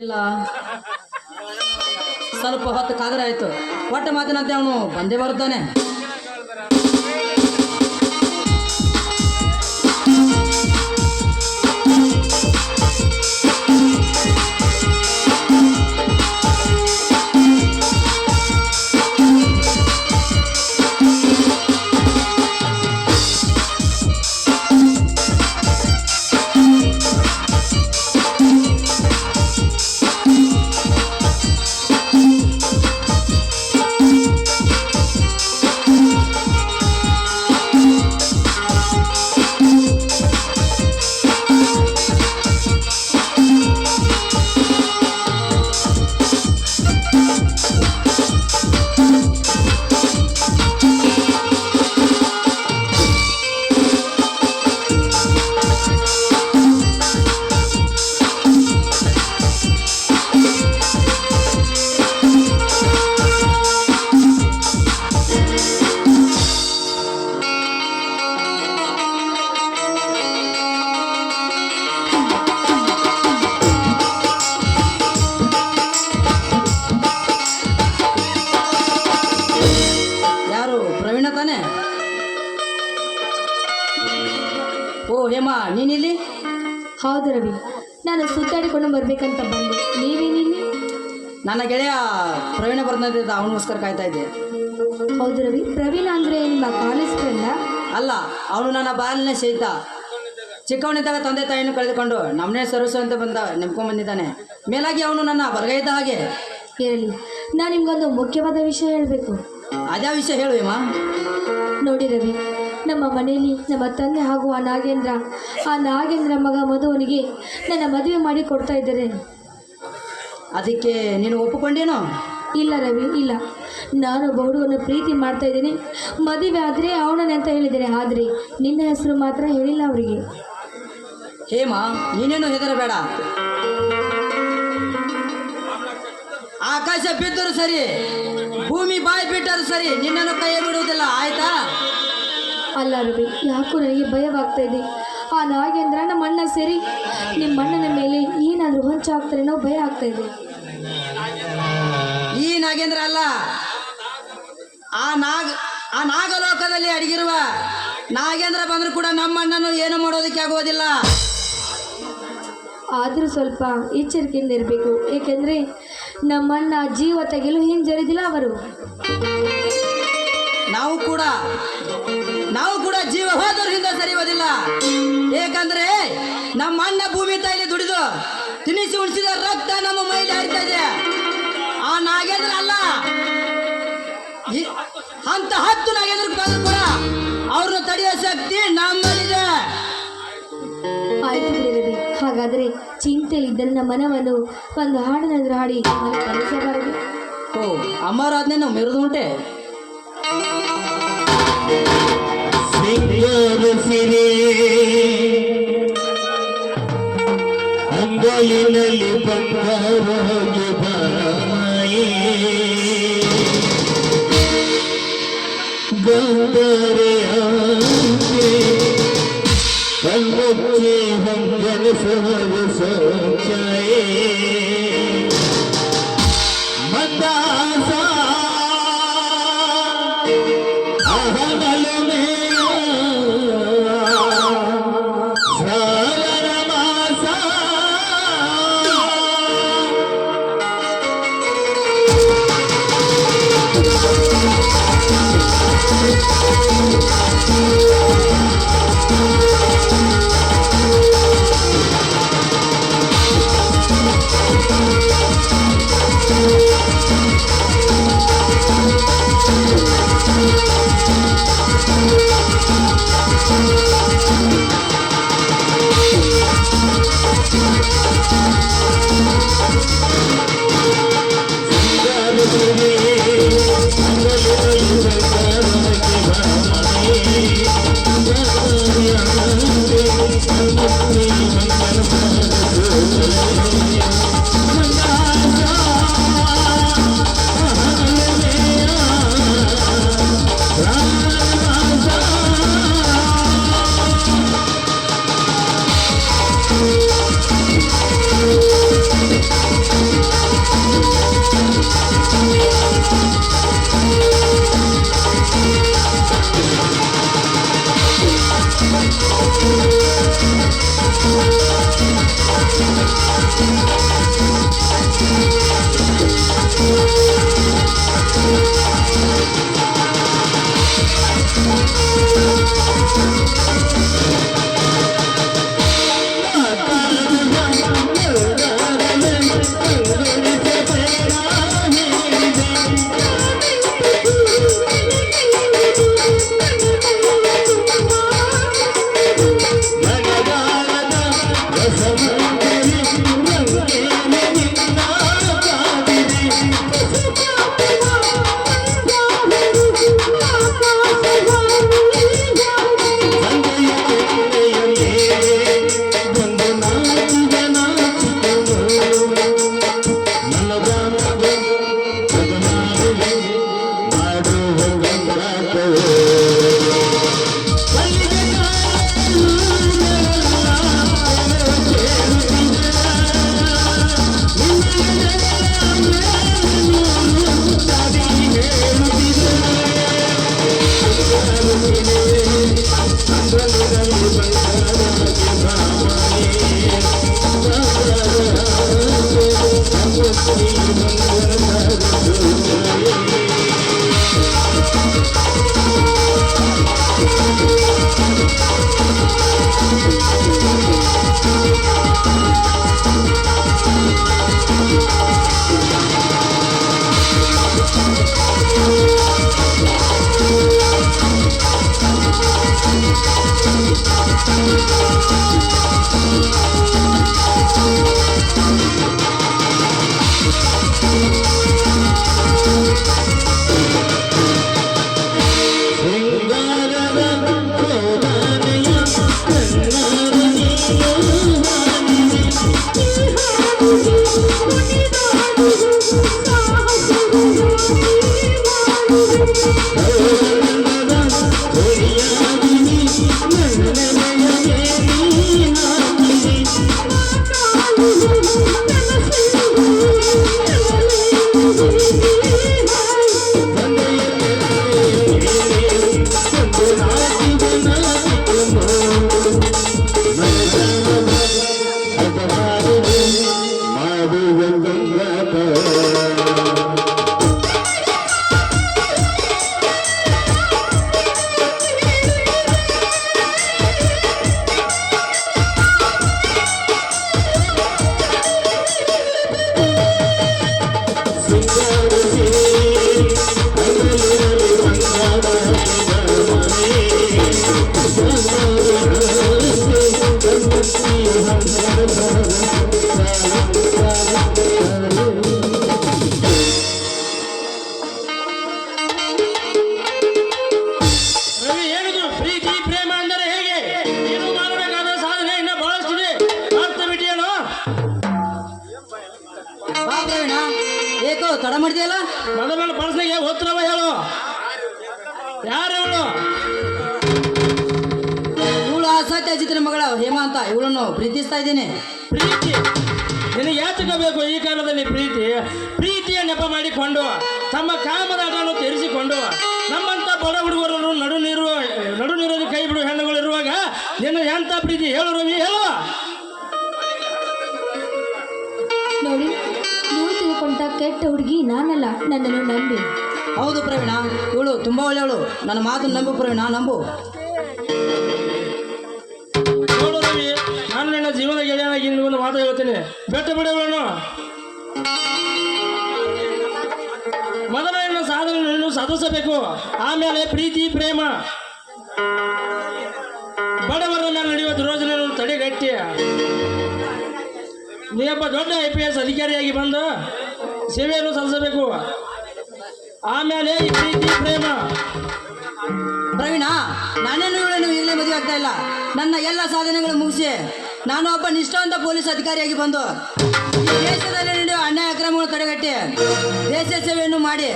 ಇಲ್ಲ ಸ್ವಲ್ಪ ಹೊತ್ತು ಕಾದರೆ ಆಯ್ತು. ಒಟ್ಟ ಮಾತಿನಂತೆ ಅವನು ಬಂದೇ ಬರುತ್ತಾನೆ. ಪ್ರವೀಣ ತಾನೆ? ಓ ಹೇಮಾ, ನೀನಿಲ್ಲಿ? ಹೌದು ರವಿ, ನಾನು ಸುತ್ತಾಡಿಕೊಂಡು ಬರ್ಬೇಕಂತ ಬಂದೆ. ನೀವೇನಿಲ್ಲಿ? ನನ್ನ ಗೆಳೆಯ ಪ್ರವೀಣ ಬರ್ತಿದ್ದ, ಅವನಿಗೋಸ್ಕರ ಕಾಯ್ತಾ ಇದ್ದೆ. ಹೌದು ರವಿ, ಪ್ರವೀಣ ಅಂದರೆ ನಿಮ್ಮ ಕಾಲೇಜ್ ಫ್ರೆಂಡ? ಅಲ್ಲ, ಅವನು ನನ್ನ ಬಾಲಿನ ಸ್ನೇಹಿತ. ಚಿಕ್ಕವನಿದ್ದಾಗ ತಂದೆ ತಾಯಿಯನ್ನು ಕಳೆದುಕೊಂಡು ನಮ್ಮನೆ ಸರ್ವಿಸು ಅಂತ ನೆಮ್ಕೊಂಡ್ಬಂದಿದ್ದಾನೆ. ಮೇಲಾಗಿ ಅವನು ನನ್ನ ಬಲಗೈ ಇದ್ದ ಹಾಗೆ. ಇರಲಿ, ನಾನು ನಿಮ್ಗೊಂದು ಮುಖ್ಯವಾದ ವಿಷಯ ಹೇಳಬೇಕು. ಅದೇ ವಿಷಯ ಹೇಳು ಹೇಮಾ. ನೋಡಿ ರವಿ, ನಮ್ಮ ಮನೆಯಲ್ಲಿ ನಮ್ಮ ತಂದೆ ಹಾಗೂ ಆ ನಾಗೇಂದ್ರ ಮಗ ಮಧುವನಿಗೆ ನನ್ನ ಮದುವೆ ಮಾಡಿ ಕೊಡ್ತಾ ಇದ್ದಾರೆ. ಅದಕ್ಕೆ ನೀನು ಒಪ್ಪಿಕೊಂಡೇನೋ? ಇಲ್ಲ ರವಿ, ಇಲ್ಲ. ನಾನು ಹುಡುಗನ ಪ್ರೀತಿ ಮಾಡ್ತಾ ಇದ್ದೀನಿ. ಮದುವೆ ಆದರೆ ಅವನನ್ನೇ ಅಂತ ಹೇಳಿದ್ದಾರೆ. ಆದರೆ ನಿನ್ನ ಹೆಸರು ಮಾತ್ರ ಹೇಳಿಲ್ಲ ಅವರಿಗೆ. ಹೇಮಾ, ನೀನೇನು ಹೆದರಬೇಡ. ಆಕಾಶ ಬಿದ್ದರೂ ಸರಿ, ಭೂಮಿ ಬಾಯಿ ಬಿಟ್ಟರೂ ಸರಿ, ನಿನ್ನನ್ನು ಕೈ ಬಿಡುವುದಿಲ್ಲ, ಆಯ್ತಾ? ಅಲ್ಲ ರವಿ, ಯಾಕೋ ನನಗೆ ಭಯವಾಗ್ತಾ ಇದೆ. ಆ ನಾಗೇಂದ್ರ ನಮ್ಮ ಅಣ್ಣ ಸೇರಿ ನಿಮ್ಮ ಅಣ್ಣನ ಮೇಲೆ ಏನಾದರೂ ಹೊಂಚ ಹಾಕ್ತಾರೇನೋ ಭಯ ಆಗ್ತಾ ಇದೆ. ಈ ನಾಗೇಂದ್ರ ಅಲ್ಲ, ಆ ನಾಗಲೋಕದಲ್ಲಿ ಅಡಗಿರುವ ನಾಗೇಂದ್ರ ಬಂದರೂ ಕೂಡ ನಮ್ಮ ಅಣ್ಣನು ಏನು ಮಾಡೋದಕ್ಕೆ ಆಗುವುದಿಲ್ಲ. ಆದರೂ ಸ್ವಲ್ಪ ಎಚ್ಚರಿಕೆಯಿಂದ ಇರಬೇಕು. ಏಕೆಂದರೆ ನಮ್ಮಣ್ಣ ಜೀವ ತೆಗೆಯಲು ಹಿಂಜರಿದಿಲ್ಲ ಅವರು. ನಾವು ಕೂಡ ಜೀವ ಹೋದರೂ ಹಿಂದೆ ಸರಿಯೋದಿಲ್ಲ. ಏಕೆಂದರೆ ನಮ್ಮ ಅಣ್ಣ ಭೂಮಿ ತಾಯಿಲಿ ದುಡಿದು ತಿನಿಸಿ ಉಣಿಸಿದ ರಕ್ತ ನಮ್ಮ ಮೈಲಿ ಹರಿತಾ ಇದೆ. ಆ ನಾಗೇಂದ್ರ ಅಲ್ಲ, ಅಂತ 10 ನಾಗೇಂದ್ರ ಬಂದರೂ ಕೂಡ ಅವ್ರನ್ನ ತಡೆಯೋ ಶಕ್ತಿ ನಮ್ಮಲ್ಲಿದೆ. ಆಯ್ತು ಬಿಡಿ ರವಿ, ಹಾಗಾದರೆ ಚಿಂತೆಯಲ್ಲಿದ್ದರೆ ನಮ್ಮ ಮನವನ್ನು ಒಂದು ಹಾಡಿನಾದ್ರೂ ಹಾಡಿ ಕಲಿಸಬಾರದು. ಓ, ಅಮರಾಧನೆ ನಾವು ಮೆರೆದು ಉಂಟೆ. ಅಂಗಲಿನಲ್ಲಿ ಬಂದವಗೆ ಬಾಯಿ ಗಂಧರೆಯಾಗೆ ಕಣ್ಣುಚ್ಚಿ ಹಂಗನ ಸಂಚಾಯೇ ಮಂದಾಸ ಅಹನಲು ಮೇಯ ಶ್ರಾವಣ ಮಾಸ ರವಿ ಹೇಳಿದ್ರು ಪ್ರೀತಿ ಪ್ರೇಮ ಅಂದರೆ ಹೇಗೆ ನೀನು ಮಾಡಬೇಕಾದ ಸಾಧನೆ ಇನ್ನ ಬಹಳಷ್ಟಿದೆ ಮಾಡ್ತಾ ಬಿಟ್ಟಿಯೇನೋ ಬಾ ಪ್ರವೀಣ, ಏಕೋ ತಡ ಮಾಡಿದೆಯಲ್ಲ. ಮೊದಲ ಪರ್ಸನಿಗೆ ಉತ್ತರವ ಹೇಳು. ಯಾರು ಇವಳು? ಇವಳು ಆ ಸತ್ಯಜಿತ್ನ ಮಗಳ ಹೇಮ ಅಂತ. ಇವಳನ್ನು ಪ್ರೀತಿಸ್ತಾ ಇದ್ದೇನೆ. ಪ್ರೀತಿ ನಿನಗೆ ಯಾತಕಬೇಕು ಈ ಕಾಲದಲ್ಲಿ ಪ್ರೀತಿ? ಪ್ರೀತಿಯ ನೆಪ ಮಾಡಿಕೊಂಡು ತಮ್ಮ ಕಾಮದಾಟವನ್ನು ತೀರಿಸಿಕೊಂಡು ನಮ್ಮಂತ ಬಡ ಹುಡುಗರನ್ನು ನಡು ನೀರಲ್ಲಿ ಕೈ ಬಿಡುವ ಹೆಣ್ಣುಗಳು ಇರುವಾಗ ನಿನ್ನ ಎಂತ ಪ್ರೀತಿ ಹೇಳು ರವಿ, ಹೇಳು. ನೋಡಿ, ನೀವು ತಿಳ್ಕೊಂಡ ಕೆಟ್ಟ ಹುಡುಗಿ ನಾನಲ್ಲ, ನನ್ನನ್ನು ನಂಬಿ. ಹೌದು ಪ್ರವೀಣ, ಇವಳು ತುಂಬಾ ಒಳ್ಳೆಯವಳು. ನನ್ನ ಮಾತನ್ನು ನಂಬು ಪ್ರವೀಣ, ನಂಬು. ನೋಡು ರವಿ, ನಾನು ನನ್ನ ಜೀವನ ಗೆಳೆಯನಾಗಿ ಒಂದು ಮಾತು ಹೇಳ್ತೀನಿ, ಬೆಟ್ಟ ಬಿಡುವನು. ಮೊದಲ ನನ್ನ ಸಾಧನೆಯನ್ನು ಸಾಧಿಸಬೇಕು, ಆಮೇಲೆ ಪ್ರೀತಿ ಪ್ರೇಮ. ಬಡವರ ಮೇಲೆ ನಡೆಯುವ ದುರೋಜನೆಯನ್ನು ತಡೆಗಟ್ಟಿ ನೀವೊಬ್ಬ ದೊಡ್ಡ IPS ಅಧಿಕಾರಿಯಾಗಿ ಬಂದು ಸೇವೆಯನ್ನು ಸಲ್ಲಿಸಬೇಕು. ಆಮೇಲೆ ಈ ಪ್ರೀತಿ ಪ್ರೇಮ. ಪ್ರವೀಣ, ನಾನೇನು ಇವಳನ್ನು ಈಗಲೇ ಮದುವೆ ಆಗ್ತಾ ಇಲ್ಲ. ನನ್ನ ಎಲ್ಲ ಸಾಧನೆಗಳು ಮುಗಿಸಿ ನಾನು ಒಬ್ಬ ನಿಷ್ಠಾವಂತ ಪೊಲೀಸ್ ಅಧಿಕಾರಿಯಾಗಿ ಬಂದು ಈ ದೇಶದಲ್ಲಿ ನಡೆಯುವ ಅನ್ಯಾಯ ಅಕ್ರಮಗಳು ತಡೆಗಟ್ಟಿ ದೇಶ ಸೇವೆಯನ್ನು ಮಾಡಿ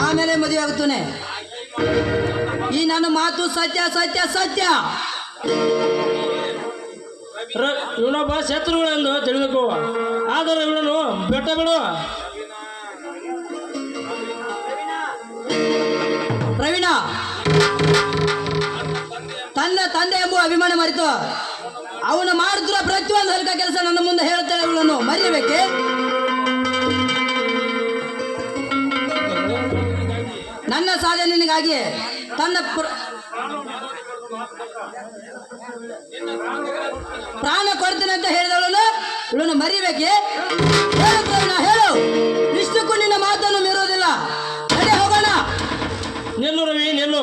ಆಮೇಲೆ ಮದುವೆ ಆಗುತ್ತೇನೆ. ಈ ನನ್ನ ಮಾತು ಸತ್ಯ ಸತ್ಯ ಸತ್ಯ. ಇವನೊಬ್ಬ ಶತ್ರುಗಳೆಂದು ತಿಳಿದುಕೋ, ಆದರೆ ಇವನನ್ನು ಬೆಟ್ಟ ಬಿಡು. ಪ್ರವೀಣ, ತನ್ನ ತಂದೆ ಎಂಬುವ ಅಭಿಮಾನ ಮರೆತು ಅವನು ಮಾಡುತ್ತಿರುವ ಪ್ರತಿಯೊಂದು ಹಲ್ಕ ಕೆಲಸ ನನ್ನ ಮುಂದೆ ಹೇಳುತ್ತಾಳೆ. ಇವಳನ್ನು ಮರೆಯಬೇಕೆ? ನನ್ನ ಸಾಧನೆಗಾಗಿ ತನ್ನ ಪ್ರಾಣ ಕೊಡ್ತೇನೆ ಅಂತ ಹೇಳಿದವಳನ್ನು ಇವಳನ್ನು ಮರಿಬೇಕೆ? ಹೇಳು ಪ್ರವೀಣ, ಹೇಳು. ಇಷ್ಟಕ್ಕೂ ನಿನ್ನ ಮಾತನ್ನು ಮೀರೋದಿಲ್ಲ. ನಡೆ ಹೋಗೋಣ. ನಿಲ್ಲು ರವಿ, ನಿಲ್ಲು.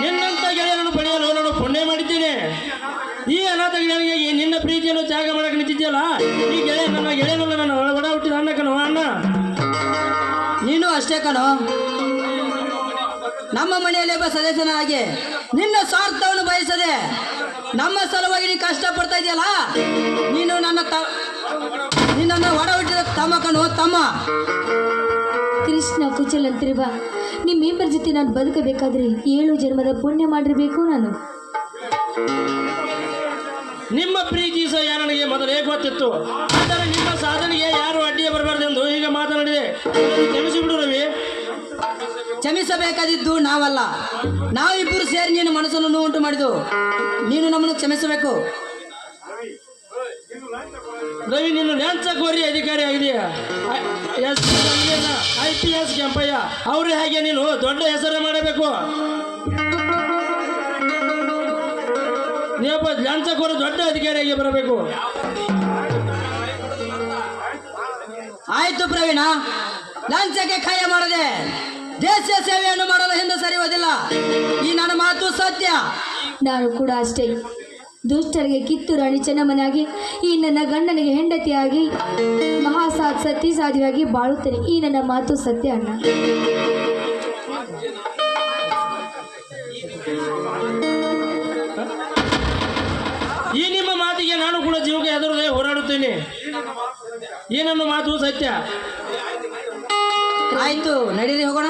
ನಿನ್ನಂತ ಗೆಳೆಯರನ್ನು ಪಡೆಯಲು ನಾನು ಪುಣ್ಯ ಮಾಡಿದ್ದೇನೆ. ಈ ಅನಾಥ ಗೆಳೆಯನಿಗೆ ನಿನ್ನ ಪ್ರೀತಿಯನ್ನು ತ್ಯಾಗ ಮಾಡಕ್ಕೆ ನಿಂತಿದ್ಯಲ್ಲ, ಈ ಗೆಳೆಯನಲ್ಲ ನನ್ನ ಒಡ ಹುಟ್ಟಿದ ಅಣ್ಣ ಕಣೋ, ಅಣ್ಣ. ನೀನು ಅಷ್ಟೇ ಕಣೋ. ನಮ್ಮ ಮನೆಯಲ್ಲಿ ಒಬ್ಬ ಸದಸ್ಯನಾಗಿ ನಿನ್ನ ಸ್ವಾರ್ಥವನ್ನು ಬಯಸದೆ ನಮ್ಮ ಸಲುವಾಗಿ ನೀನು ಕಷ್ಟಪಡ್ತಾ ಇದೆಯಲ್ಲ, ನೀನು ನಿನ್ನನ್ನು ಒಡ ಹುಟ್ಟಿದ ತಮ್ಮ ಕಣೋ, ತಮ್ಮ. ಕೃಷ್ಣ ಕುಚಲ್ ಅಂತಿರುವ ನಿಮ್ಮಿಬ್ಬರ ಜೊತೆ ನಾನು ಬದುಕಬೇಕಾದ್ರೆ 7 ಜನ್ಮದ ಪುಣ್ಯ ಮಾಡಿರಬೇಕು ನಾನು. ನಿಮ್ಮ ಪ್ರೀತಿ ಸಹ ನನಗೆ ಮೊದಲೇ ಗೊತ್ತಿತ್ತು, ಆದರೆ ನಿಮ್ಮ ಸಾಧನೆಗೆ ಯಾರು ಅಡ್ಡಿಯ ಬರಬಾರ್ದೆಂದು ಈಗ ಮಾತನಾಡಿದೆ. ಕ್ಷಮಿಸಿಬಿಡು ರವಿ. ಕ್ಷಮಿಸಬೇಕಾದಿದ್ದು ನಾವಲ್ಲ, ನಾವಿಬ್ಬರು ಸೇರಿ ನೀನು ಮನಸ್ಸನ್ನು ನೋವುಂಟು ಮಾಡಿದ್ದು. ನೀನು ನಮ್ಮನ್ನು ಕ್ಷಮಿಸಬೇಕು. ರವಿ, ನೀನು ಲ್ಯಾಂಚಕೋರಿ ಅಧಿಕಾರಿ ಆಗಿದೆಯಾ? IPS ಕೆಂಪಯ್ಯ ಅವ್ರ ಹಾಗೆ ನೀನು ದೊಡ್ಡ ಹೆಸರು ಮಾಡಬೇಕು. ನೀವೊಬ್ಬ ಲ್ಯಾಂಚಕೋರ ದೊಡ್ಡ ಅಧಿಕಾರಿಯಾಗಿ ಬರಬೇಕು. ಆಯ್ತು ಪ್ರವೀಣ, ಲಂಚಕ್ಕೆ ಕೈ ಮಾಡದೆ ದೇಶ ಸೇವೆಯನ್ನು ಮಾಡಲು ಹಿಂದೆ ಸರಿಯುವುದಿಲ್ಲ. ಈ ನನ್ನ ಮಾತು ಸತ್ಯ. ನಾನು ಕೂಡ ಅಷ್ಟೇ. ದುಷ್ಟರಿಗೆ ಕಿತ್ತೂರು ರಾಣಿ ಚೆನ್ನಮ್ಮನಾಗಿ ಈ ನನ್ನ ಗಂಡನಿಗೆ ಹೆಂಡತಿಯಾಗಿ ಸತ್ಯಸಾಧ್ಯವಾಗಿ ಬಾಳುತ್ತೇನೆ. ಈ ನನ್ನ ಮಾತು ಸತ್ಯ ಅಣ್ಣ. ಈ ನಿಮ್ಮ ಮಾತಿಗೆ ನಾನು ಕೂಡ ಜೀವಕ್ಕೆ ಹೆದರದೆ ಹೋರಾಡುತ್ತೇನೆ. ಇದ್ದೀನಿ. ಈ ನನ್ನ ಮಾತು ಸತ್ಯ. ಆಯ್ತು, ನಡೀರಿ ಹೋಗೋಣ.